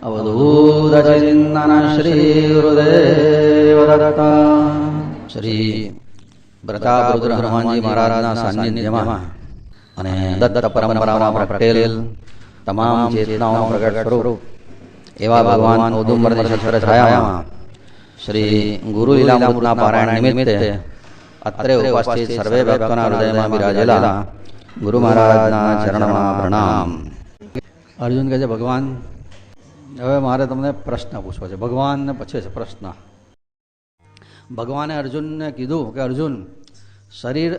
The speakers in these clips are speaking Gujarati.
અવધૂતચિંતન શ્રી ગુરુદેવ દત્ત. શ્રી પ્રતાપરુદ્ર હનુમાનજી મહારાજના સાનિધ્યમાં અને દત્ત પરંપરામાં પ્રગટેલ તમામ ચેતનાઓ પ્રગટ સ્વરૂપ એવા ભગવાન ઔદુંબરની છત્ર છાયામાં શ્રી ગુરુ લીલામૃતના પારાયણ નિમિત્તે અત્રે ઉપસ્થિત સર્વે ભક્તોના હૃદયમાં બિરાજેલા ગુરુ મહારાજના ચરણમાં પ્રણામ. અર્જુન કહે છે, ભગવાન હવે મારે તમને પ્રશ્ન પૂછવો છે. ભગવાનને પૂછે છે પ્રશ્ન. ભગવાને અર્જુનને કીધું કે અર્જુન, શરીર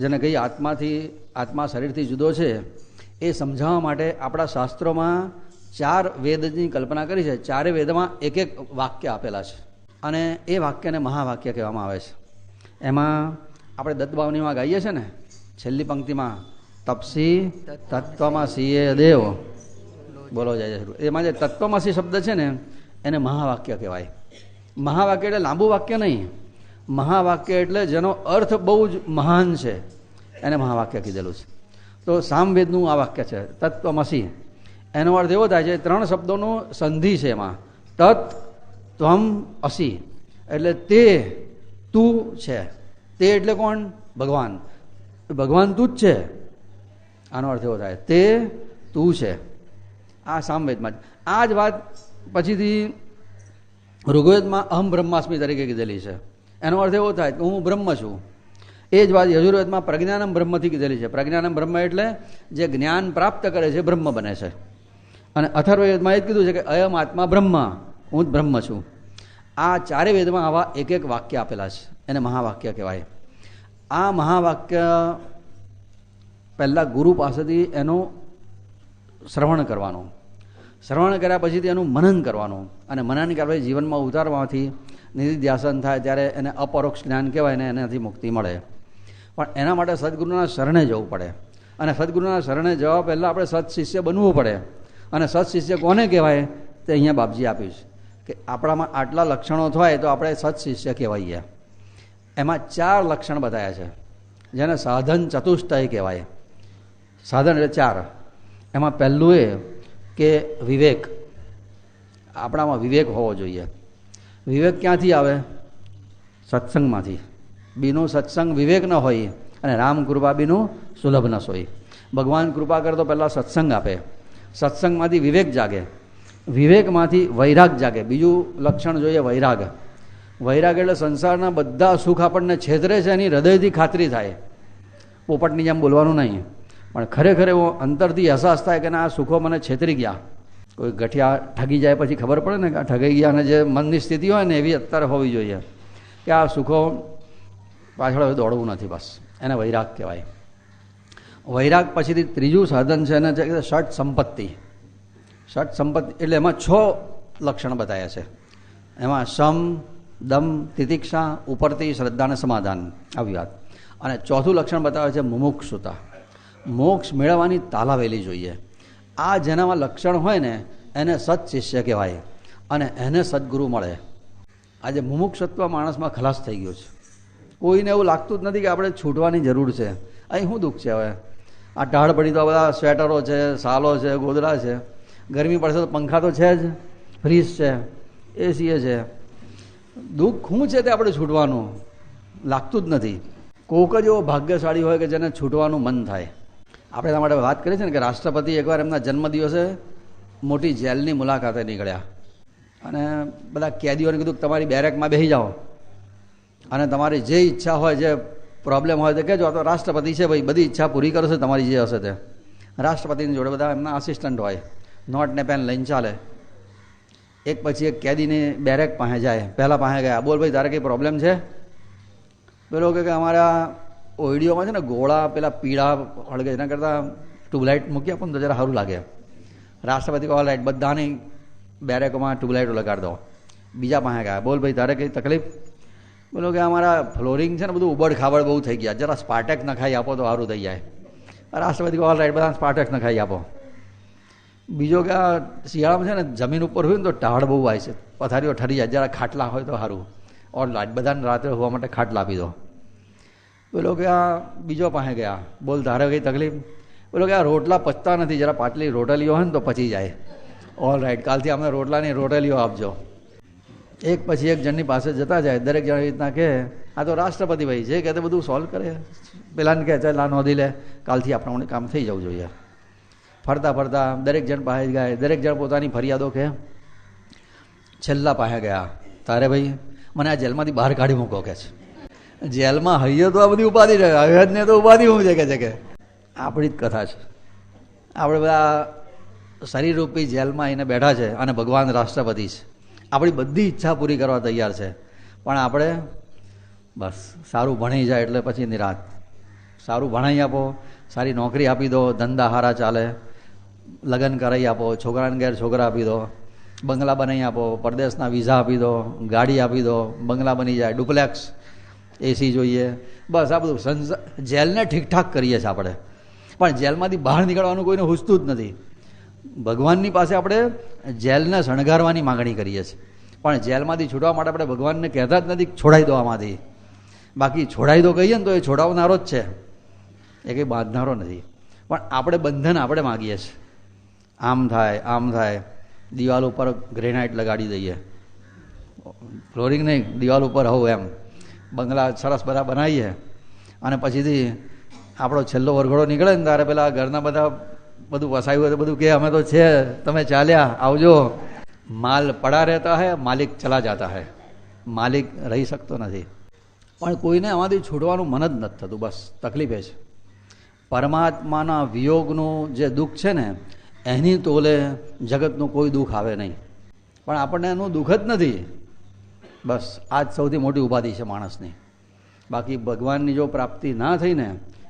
જેને કહી આત્મા શરીરથી જુદો છે એ સમજાવવા માટે આપણા શાસ્ત્રોમાં 4 વેદની કલ્પના કરી છે. 4 વેદમાં એક એક વાક્ય આપેલા છે અને એ વાક્યને મહાવાક્ય કહેવામાં આવે છે. એમાં આપણે દત્તભાવનીમાં ગાઈએ છીએ ને, છેલ્લી પંક્તિમાં તપસી તત્વમસીએ દેવ બોલો જાય છે. એમાં જે તત્વમસી શબ્દ છે ને એને મહાવાક્ય કહેવાય. મહાવાક્ય એટલે લાંબુ વાક્ય નહીં. મહાવાક્ય એટલે જેનો અર્થ બહુ જ મહાન છે એને મહાવાક્ય કીધેલું છે. તો સામવેદનું આ વાક્ય છે તત્વમસી. એનો અર્થ એવો થાય છે 3 શબ્દોનું સંધિ છે એમાં. તત્ ત્વમ અસી એટલે તે તું છે. તે એટલે કોણ? ભગવાન. ભગવાન તું જ છે આનો અર્થ એવો થાય. તે તું છે. આ સામવેદમાં આ જ વાત પછીથી ઋગ્વેદમાં અહમ બ્રહ્માસ્મિ તરીકે કીધેલી છે. એનો અર્થ એવો થાય કે હું બ્રહ્મ છું. એ જ વાત યજુર્વેદમાં પ્રજ્ઞાનમ બ્રહ્મથી કીધેલી છે. પ્રજ્ઞાનમ બ્રહ્મ એટલે જે જ્ઞાન પ્રાપ્ત કરે છે બ્રહ્મ બને છે. અને અથર્વવેદમાં એ જ કીધું છે કે અયમ આત્મા બ્રહ્મ, હું જ બ્રહ્મ છું. આ 4 વેદમાં આવા એક એક વાક્ય આપેલા છે. એને મહાવાક્ય કહેવાય. આ મહાવાક્ય પહેલાં ગુરુ પાસેથી એનું શ્રવણ કરવાનું. શ્રવણ કર્યા પછીથી એનું મનન કરવાનું અને મનન કર્યા પછી જીવનમાં ઉતારવાથી નિધિધ્યાસન થાય ત્યારે એને અપરોક્ષ જ્ઞાન કહેવાય ને એનાથી મુક્તિ મળે. પણ એના માટે સદગુરુના શરણે જવું પડે અને સદગુરુના શરણે જવા પહેલાં આપણે સત્શિષ્ય બનવું પડે. અને સત્શિષ્ય કોને કહેવાય તે અહીંયા બાપજી આપીશ કે આપણામાં આટલા લક્ષણો થાય તો આપણે સત્શિષ્ય કહેવાઈએ. એમાં 4 લક્ષણ બતાવ્યા છે જેને સાધન ચતુષ્ટય કહેવાય. સાધન એટલે 4. એમાં પહેલું એ કે વિવેક. આપણામાં વિવેક હોવો જોઈએ. વિવેક ક્યાંથી આવે? સત્સંગમાંથી. બીનું સત્સંગ વિવેક ન હોય અને રામ કૃપા બીનું સુલભ ન સોય. ભગવાન કૃપા કરે તો પહેલાં સત્સંગ આપે. સત્સંગમાંથી વિવેક જાગે. વિવેકમાંથી વૈરાગ જાગે. બીજું લક્ષણ જોઈએ વૈરાગ. વૈરાગ એટલે સંસારના બધા સુખ આપણને છેતરે છે એની હૃદયથી ખાતરી થાય. પોપટની જેમ બોલવાનું નહીં પણ ખરેખર એવો અંતરથી અહેસાસ થાય કે આ સુખો મને છેતરી ગયા. કોઈ ગઠિયા ઠગી જાય પછી ખબર પડે ને કે આ ઠગાઈ ગયા અને જે મનની સ્થિતિ હોય ને એવી અત્યારે હોવી જોઈએ કે આ સુખો પાછળ દોડવું નથી. બસ એને વૈરાગ કહેવાય. વૈરાગ પછીથી ત્રીજું સાધન છે એને છે ષટ સંપત્તિ. ષટ સંપત્તિ એટલે એમાં 6 લક્ષણ બતાવ્યા છે. એમાં શમ, દમ, તિતિક્ષા, ઉપરતી, શ્રદ્ધા અને સમાધાન આવી વાત. અને ચોથું લક્ષણ બતાવે છે મુમુક્ષુતા. મોક્ષ મેળવવાની તાલાવેલી જોઈએ. આ જેનામાં લક્ષણ હોય ને એને સત્શિષ્ય કહેવાય અને એને સદગુરુ મળે. આજે મુમુક્ષત્વ માણસમાં ખલાસ થઈ ગયો છે. કોઈને એવું લાગતું જ નથી કે આપણે છૂટવાની જરૂર છે. અહીં શું દુઃખ છે? હવે આ ટાઢ પડી તો બધા સ્વેટરો છે, સાલો છે, ગોદડા છે. ગરમી પડશે તો પંખા તો છે જ, ફ્રીજ છે, એસી છે. દુઃખ શું છે તે આપણે છૂટવાનું લાગતું જ નથી. કોક જ એવો ભાગ્યશાળી હોય કે જેને છૂટવાનું મન થાય. આપણે એના માટે વાત કરીએ છીએ ને કે રાષ્ટ્રપતિ એકવાર એમના જન્મદિવસે મોટી જેલની મુલાકાતે નીકળ્યા અને બધા કેદીઓને કીધું કે તમારી બેરેકમાં બેસી જાઓ અને તમારી જે ઈચ્છા હોય, જે પ્રોબ્લેમ હોય તે કહેજો. તો રાષ્ટ્રપતિ છે ભાઈ, બધી ઈચ્છા પૂરી કરશે તમારી જે હશે તે. રાષ્ટ્રપતિની જોડે બધા એમના આસિસ્ટન્ટ હોય, નોટ ને પેન લઈને ચાલે. એક પછી એક કેદીની બેરેક પાસે જાય. પહેલાં પાસે ગયા, બોલ ભાઈ તારે કંઈ પ્રોબ્લેમ છે? પેલો કે અમારા ઓઈડીઓમાં છે ને ગોળા પેલા પીળા હળગે એના કરતાં ટ્યુબલાઇટ મૂકી આપો ને તો જરા સારું લાગે. રાષ્ટ્રપતિ કહો લાઇટ બધાની બેરેકોમાં ટ્યુબલાઇટો લગાડી દો. બીજા પાસે ગયા, બોલ ભાઈ તારે કંઈ તકલીફ? બોલો કે અમારા ફ્લોરિંગ છે ને બધું ઉબડ ખાબડ બહુ થઈ ગયા, જરા સ્પાર્ટેક્સ નખાઈ આપો તો સારું થઈ જાય. રાષ્ટ્રપતિ કહો લાઇટ બધા સ્પાર્ટેક્સ નખાઈ આપો. બીજો કે આ શિયાળામાં છે ને જમીન ઉપર હોય ને તો ટાળ બહુ આવે છે, પથારીઓ ઠરી જાય, જરા ખાટલા હોય તો સારું. ઓર લાઇટ બધાને રાત્રે હોવા માટે ખાટલા આપી દો. બોલો કે આ બીજો પાસે ગયા, બોલ તારે કંઈ તકલીફ? બોલો કે આ રોટલા પચતા નથી, જરા પાટલી રોટલીઓ હોય ને તો પચી જાય. ઓલ રાઈટ, કાલથી અમને રોટલાની રોટેલીઓ આપજો. એક પછી એક જણની પાસે જતા જાય, દરેક જણ રીતના કહે આ તો રાષ્ટ્રપતિ ભાઈ છે કે બધું સોલ્વ કરે. પેલાને કહે ચાલ આ નોંધી લે, કાલથી આપણે કામ થઈ જવું જોઈએ. ફરતા ફરતા દરેક જણ પાસે ગયા, દરેક જણ પોતાની ફરિયાદો કહે. છેલ્લા પાસે ગયા, તારે ભાઈ મને આ જેલમાંથી બહાર કાઢી મૂકો કે છે. જેલમાં હૈયે તો આ બધી ઉપાધિ છે, હૈયતને તો ઉપાધિ શું છે કે આપણી જ કથા છે. આપણે બધા શરીરરૂપી જેલમાં એને બેઠા છે અને ભગવાન રાષ્ટ્રપતિ છે. આપણી બધી ઈચ્છા પૂરી કરવા તૈયાર છે, પણ આપણે બસ સારું ભણી જાય એટલે પછી નિરાત. સારું ભણાવી આપો, સારી નોકરી આપી દો, ધંધા સારા ચાલે, લગ્ન કરાવી આપો, છોકરાને ઘેર છોકરા આપી દો, બંગલા બનાવી આપો, પરદેશના વિઝા આપી દો, ગાડી આપી દો, બંગલા બની જાય, ડુપ્લેક્સ, એસી જોઈએ, બસ આ બધું જેલને ઠીકઠાક કરીએ છીએ આપણે. પણ જેલમાંથી બહાર નીકળવાનું કોઈને હુસતું જ નથી. ભગવાનની પાસે આપણે જેલને શણગારવાની માગણી કરીએ છીએ, પણ જેલમાંથી છૂટવા માટે આપણે ભગવાનને કહેતા જ નથી છોડાઈ દો આમાંથી. બાકી છોડાઈ દો કહીએ ને તો એ છોડાવનારો જ છે, એ કંઈ બાંધનારો નથી. પણ આપણે બંધન આપણે માગીએ છીએ. આમ થાય, દિવાલ ઉપર ગ્રેનાઇટ લગાડી દઈએ, ફ્લોરિંગ નહીં, દિવાલ ઉપર હોવું એમ, બંગલા સરસ બધા બનાવીએ, અને પછીથી આપણો છેલ્લો વરઘોડો નીકળે ને ત્યારે પેલા ઘરના બધા બધું વસાયું હોય તો બધું કે અમે તો છે, તમે ચાલ્યા આવજો. માલ પડા રહેતા હૈ, માલિક ચલા જાતા હૈ, માલિક રહી શકતો નથી. પણ કોઈને આમાંથી છૂટવાનું મન જ નથી થતું. બસ તકલીફ એ છે. પરમાત્માના વિયોગનું જે દુઃખ છે ને એની તોલે જગતનું કોઈ દુઃખ આવે નહીં, પણ આપણને એનું દુઃખ જ નથી. બસ આ જ સૌથી મોટી ઉપાધિ છે માણસની. બાકી ભગવાનની જો પ્રાપ્તિ ના થઈ ને,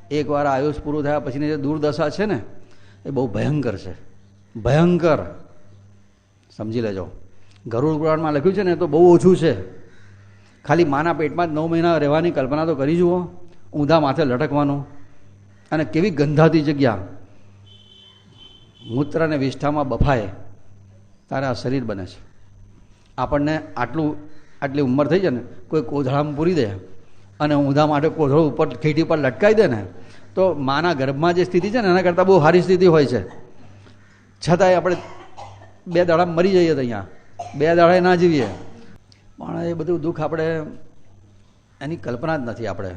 એકવાર આયુષ પૂરું થયા પછીની જે દુર્દશા છે ને એ બહુ ભયંકર છે, ભયંકર. સમજી લેજો. ગરુડ પુરાણમાં લખ્યું છે ને તો બહુ ઓછું છે. ખાલી માના પેટમાં જ 9 મહિના રહેવાની કલ્પના તો કરી જુઓ, ઊંધા માથે લટકવાનું, અને કેવી ગંધાતી જગ્યા, મૂત્ર અને વિષ્ઠામાં બફાય તારે આ શરીર બને છે. આપણને આટલી ઉંમર થઈ જાય ને, કોઈ કોથળામાં પૂરી દે અને ઊંધા માટે કોથળો ઉપર ખીટી પર લટકાઈ દે ને, તો માના ગર્ભમાં જે સ્થિતિ છે ને એના કરતાં બહુ સારી સ્થિતિ હોય છે. છતાંય આપણે 2 દાડામાં મરી જઈએ તો અહીંયા 2 દાડાએ ના જીવીએ. પણ એ બધું દુઃખ આપણે એની કલ્પના જ નથી. આપણે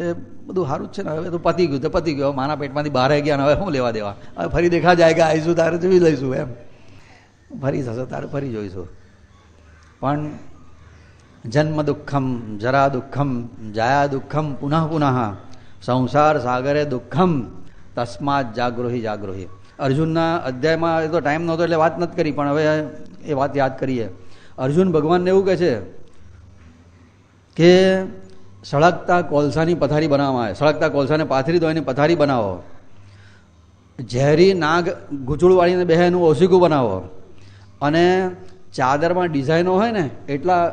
એ બધું સારું જ છે ને, હવે તો પતી ગયું તો પતી ગયું, માના પેટમાંથી બહાર આવી ગયા ને હવે શું લેવા દેવા, હવે ફરી દેખા જાય કે આવીશું તારે જોઈ લઈશું, એમ ફરી થશે તારે ફરી જોઈશું. પણ જન્મ દુઃખમ, જરા દુઃખમ, જાયા દુઃખમ, પુનઃ પુનઃ, સંસાર સાગરે દુઃખમ, તસ્માત જાગૃહી. અર્જુનના અધ્યાયમાં એ તો ટાઈમ નહોતો એટલે વાત નથી કરી, પણ હવે એ વાત યાદ કરીએ. અર્જુન ભગવાનને એવું કહે છે કે સળગતા કોલસાની પથારી બનાવવામાં આવે, સળગતા કોલસાને પાથરી દો એની પથારી બનાવો, ઝેરી નાગ ગૂંચળવાળીને બે એનું ઓશીકું બનાવો, અને ચાદરમાં ડિઝાઇનો હોય ને એટલા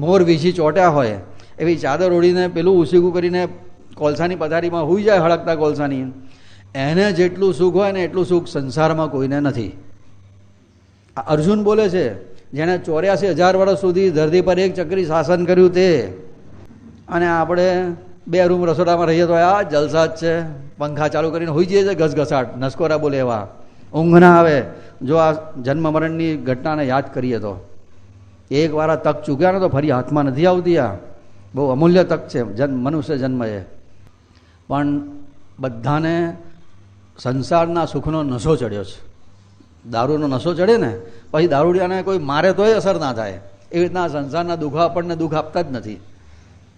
મોર વીછી ચોટ્યા હોય એવી ચાદર ઓઢીને પેલું ઉસીકું કરીને કોલસાની પથારીમાં હુઈ જાય, હળગતા કોલસાની. એને જેટલું સુખ હોય ને એટલું સુખ સંસારમાં કોઈને નથી. અર્જુન બોલે છે, જેણે 84,000 વર્ષ સુધી ધરતી પર એક ચક્રી શાસન કર્યું તે, અને આપણે 2 રૂમ રસોડામાં રહીએ તો આ જલસા જ છે, પંખા ચાલુ કરીને હોઈ જઈએ છે, ઘસઘસાટ નસકોરા બોલે એવા, ઊંઘ ના આવે. જો આ જન્મ મરણની ઘટનાને યાદ કરીએ તો એક વાર આ તક ચૂક્યા ને તો ફરી હાથમાં નથી આવતી. આ બહુ અમૂલ્ય તક છે મનુષ્ય જન્મ એ. પણ બધાને સંસારના સુખનો નશો ચડ્યો છે. દારૂનો નશો ચડે ને પછી દારૂડિયાને કોઈ મારે તોય અસર ના થાય, એવી રીતના સંસારના દુઃખો આપણને દુઃખ આપતા જ નથી,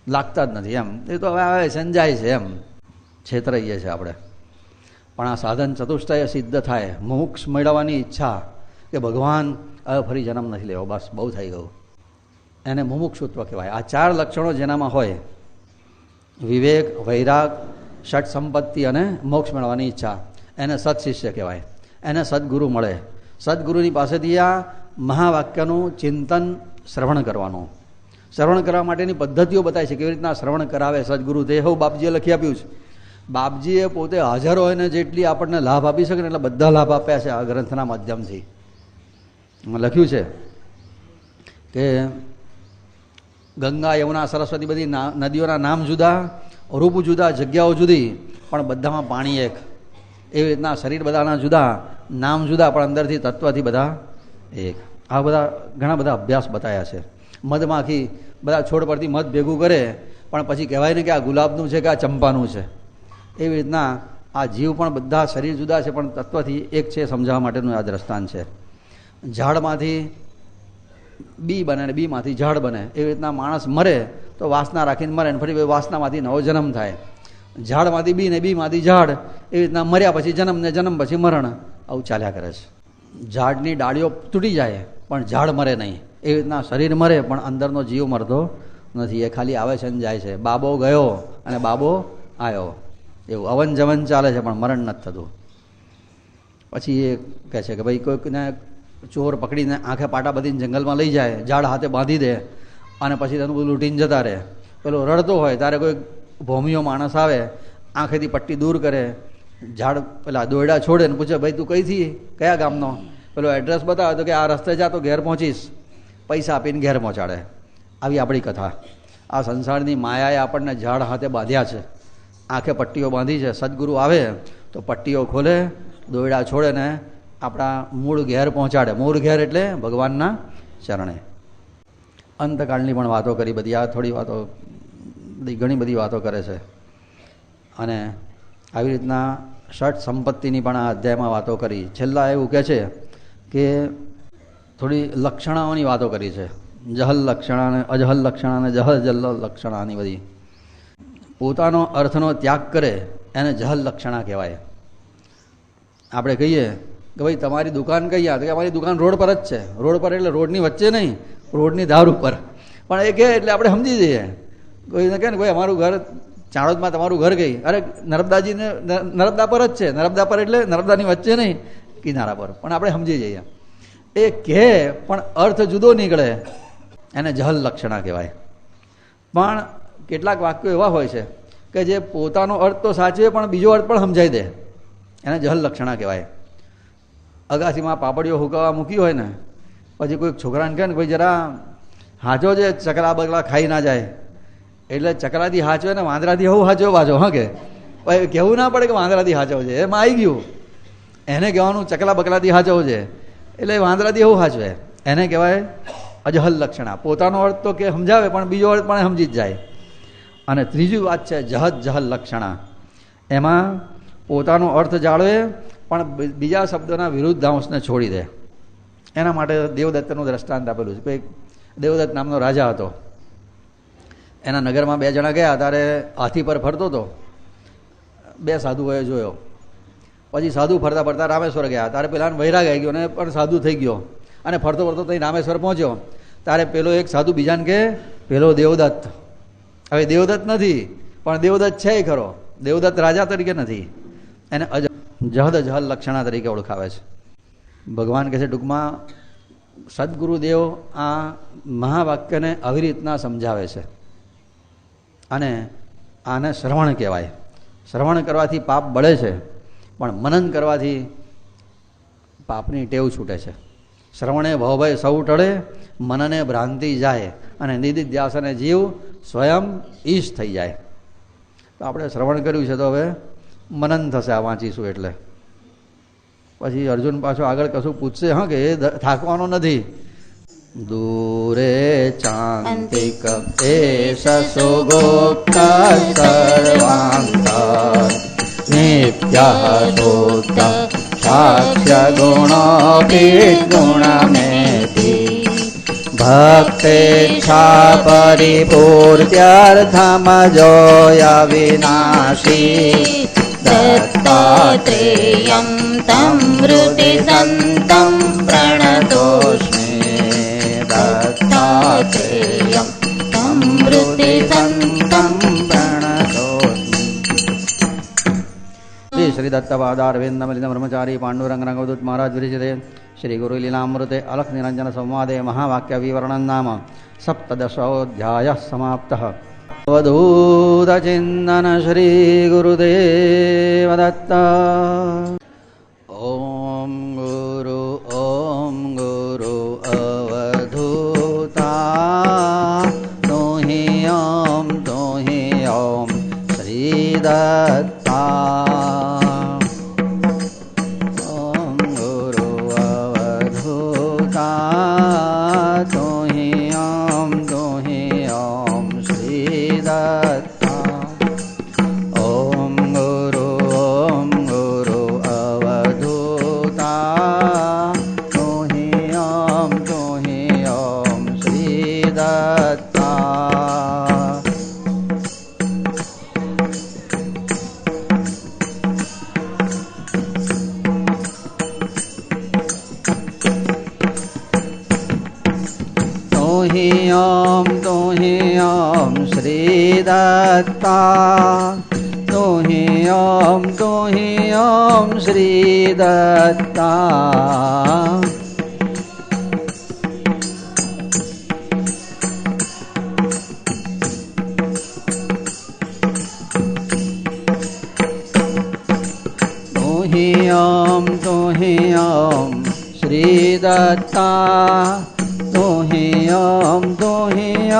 લાગતા જ નથી. એમ એ તો હવે સંજાય છે, એમ છેતરાઈએ છે આપણે. પણ આ સાધન ચતુષ્ટય સિદ્ધ થાય, મોક્ષ મેળવવાની ઈચ્છા કે ભગવાન હવે ફરી જન્મ નથી લેવો, બસ બહુ થઈ ગયું, એને મુમુક્ષુત્વ કહેવાય. આ 4 લક્ષણો જેનામાં હોય, વિવેક, વૈરાગ, ષટ સંપત્તિ અને મોક્ષ મેળવવાની ઈચ્છા, એને સત્શિષ્ય કહેવાય. એને સદગુરુ મળે. સદગુરુની પાસેથી આ મહાવાક્યનું ચિંતન શ્રવણ કરવાનું. શ્રવણ કરવા માટેની પદ્ધતિઓ બતાવી છે, કેવી રીતના શ્રવણ કરાવે સદગુરુ. તે એવું બાપજીએ લખી આપ્યું છે. બાપજીએ પોતે હાજર હોય ને જેટલી આપણને લાભ આપી શકે ને એટલે બધા લાભ આપ્યા છે આ ગ્રંથના માધ્યમથી. લખ્યું છે કે ગંગા, યમુના, સરસ્વતી બધી નદીઓના નામ જુદા, રૂપ જુદા, જગ્યાઓ જુદી, પણ બધામાં પાણી એક. એવી રીતના શરીર બધાના જુદા, નામ જુદા, પણ અંદરથી તત્વથી બધા એક આ બધા ઘણા બધા અભ્યાસ બતાવ્યા છે. મધમાખી બધા છોડ પરથી મધ ભેગું કરે પણ પછી કહેવાય ને કે આ ગુલાબનું છે કે આ ચંપાનું છે. એવી રીતના આ જીવ પણ બધા શરીર જુદા છે પણ તત્વથી એક છે, સમજાવવા માટેનું આ દ્રષ્ટાંત છે. ઝાડમાંથી બી બને ને બીમાંથી ઝાડ બને. એવી રીતના માણસ મરે તો વાસના રાખીને મરે ને ફરી વાસનામાંથી નવો જન્મ થાય. ઝાડમાંથી બી ને બીમાંથી ઝાડ, એવી રીતના મર્યા પછી જન્મ ને જન્મ પછી મરણ, આવું ચાલ્યા કરે છે. ઝાડની ડાળીઓ તૂટી જાય પણ ઝાડ મરે નહીં. એવી રીતના શરીર મરે પણ અંદરનો જીવ મરતો નથી, એ ખાલી આવે છે ને જાય છે. બાબો ગયો અને બાબો આવ્યો, એવું અવન જવન ચાલે છે પણ મરણ નથી થતું. પછી એ કહે છે કે ભાઈ કોઈકને ચોર પકડીને આંખે પાટા બાંધીને જંગલમાં લઈ જાય, ઝાડ હાથે બાંધી દે અને પછી તેનું બધું લૂંટીને જતા રહે. પેલો રડતો હોય ત્યારે કોઈ ભોમિયો માણસ આવે, આંખેથી પટ્ટી દૂર કરે, ઝાડ પેલા દોરડા છોડે ને પૂછે ભાઈ તું કઈથી, કયા ગામનો? પેલો એડ્રેસ બતાવે તો કે આ રસ્તે જા તો ઘેર પહોંચીશ, પૈસા આપીને ઘેર પહોંચાડે. આવી આપણી કથા. આ સંસારની માયાએ આપણને ઝાડ હાથે બાંધ્યા છે, આંખે પટ્ટીઓ બાંધી છે. સદગુરુ આવે તો પટ્ટીઓ ખોલે, દોરડા છોડે ને આપણા મૂળ ઘેર પહોંચાડે. મૂળ ઘેર એટલે ભગવાનના ચરણે. અંતકાળની પણ વાતો કરી બધી, આ થોડી વાતો ઘણી બધી વાતો કરે છે. અને આવી રીતના ષટ સંપત્તિની પણ આ અધ્યાયમાં વાતો કરી. છેલ્લા એવું કહે છે કે થોડી લક્ષણાઓની વાતો કરી છે. જહલ લક્ષણા ને અજહલ લક્ષણા ને જહલ જલ લક્ષણાની બધી. પોતાનો અર્થનો ત્યાગ કરે એને જહલ લક્ષણા કહેવાય. આપણે કહીએ કે ભાઈ તમારી દુકાન કઈ આ? તો કે અમારી દુકાન રોડ પર જ છે. રોડ પર એટલે રોડની વચ્ચે નહીં, રોડની ધાર ઉપર. પણ એ કહે એટલે આપણે સમજી જઈએ. કોઈને કહે ને ભાઈ અમારું ઘર ચાણોદમાં, તમારું ઘર કઈ? અરે નર્મદાજીને નર્મદા પર જ છે. નર્મદા પર એટલે નર્મદાની વચ્ચે નહીં, કિનારા પર. પણ આપણે સમજી જઈએ. એ કહે પણ અર્થ જુદો નીકળે, એને જહલ લક્ષણા કહેવાય. પણ કેટલાક વાક્યો એવા હોય છે કે જે પોતાનો અર્થ તો સાચવે પણ બીજો અર્થ પણ સમજાઈ દે, એને જહલ લક્ષણા કહેવાય. અગાસીમાં પાપડીઓ હુકાવા મૂકી હોય ને, પછી કોઈ છોકરાને કહે ને ભાઈ જરા હાચો છે, ચકલા બકલા ખાઈ ના જાય. એટલે ચકલાથી હાચવે ને વાંદરાથી હું હાચો પાછો. હા કે ભાઈ કહેવું ના પડે કે વાંદરાથી હાચવ છે, એમાં આવી ગયું. એને કહેવાનું ચકલા બકલાથી હાચવ છે એટલે વાંદરાથી એવું હાચવે. એને કહેવાય અજહલ લક્ષણા. પોતાનો અર્થ તો કે સમજાવે પણ બીજો અર્થ પણ સમજી જ જાય. અને ત્રીજી વાત છે જહદ જહલ લક્ષણા. એમાં પોતાનો અર્થ જાળવે પણ બીજા શબ્દોના વિરુદ્ધાંશને છોડી દે. એના માટે દેવદત્તનું દ્રષ્ટાંત આપેલું છે. કોઈ દેવદત્ત નામનો રાજા હતો. એના નગરમાં 2 જણા ગયા, ત્યારે હાથી પર ફરતો હતો. 2 સાધુઓએ જોયો. પછી સાધુ ફરતા ફરતા રામેશ્વર ગયા, ત્યારે પેલાને વૈરાગ આવી ગયો અને પણ સાધુ થઈ ગયો. અને ફરતો ફરતો ત્યાં રામેશ્વર પહોંચ્યો. ત્યારે પેલો એક સાધુ બીજાને કહે પેલો દેવદત્ત. હવે દેવદત્ત નથી પણ દેવદત્ત છે ખરો, દેવદત્ત રાજા તરીકે નથી. એને જહદ જહલ લક્ષણા તરીકે ઓળખાવે છે. ભગવાન કહે છે ટૂંકમાં સદગુરુદેવ આ મહાવાક્યને આવી રીતના સમજાવે છે. અને આને શ્રવણ કહેવાય. શ્રવણ કરવાથી પાપ બળે છે પણ મનન કરવાથી પાપની ટેવ છૂટે છે. શ્રવણે ભવભય સૌ ટળે, મનને ભ્રાંતિ જાય અને નિધિધ્યાસને જીવ સ્વયં ઈશ થઈ જાય. તો આપણે શ્રવણ કર્યું છે તો હવે મનન થશે આ વાંચીશું એટલે. પછી અર્જુન પાછો આગળ કશું પૂછશે, હા કે એ થાકવાનો નથી. દૂરે ચાંતિક એષ સુગોપ્ત સર્વાંતર નિત્યઃ શુદ્ધ સાક્ષ્ય ગુણોપી ગુણમેતિ ભક્તેચ્છા પરિપૂર્ત્યર્થમજોય વિનાશી દત્તાત્રેયં तं હૃદિ સંतं પ્રણતોસ્મિ દત્તાત્રેયં तं હૃદિ સંतं પ્રણતોસ્મિ. શ્રી દત્તપાદારવિંદમલિન બ્રહ્મચારી પાંડુરંગ રંગવદૂત મહારાજ વિરચિતે શ્રી ગુરુ લીલામૃતે અલખ નિરંજન સંવાદે મહાવાક્ય વિવરણ નામ સપ્તદશોऽધ્યાયः સમાપ્તः. અવધૂત ચિંતન શ્રી ગુરુદેવ દત્ત. ઓમ ગુરુ અવધૂતા તુહિ ઓમ શ્રી દત્તા. ઓમ ગુરુ અવધૂતા तु हि ॐ श्रीदत्ता तु हि ॐ श्रीदत्ता तु हि ॐ श्रीदत्ता तु हि ॐ श्रीदत्ता तु हि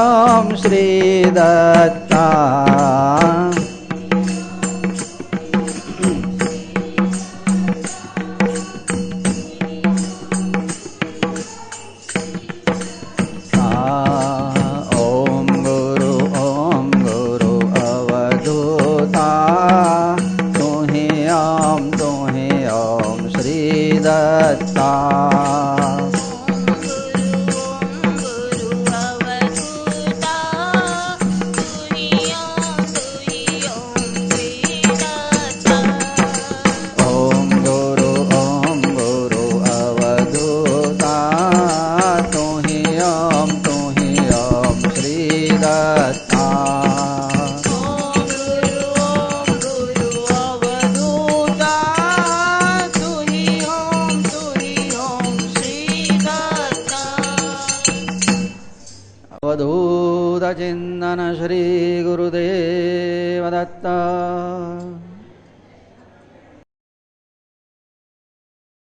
ॐ श्रीदत्ता अवधूत चिंतन श्री गुरुदेव दत्ता।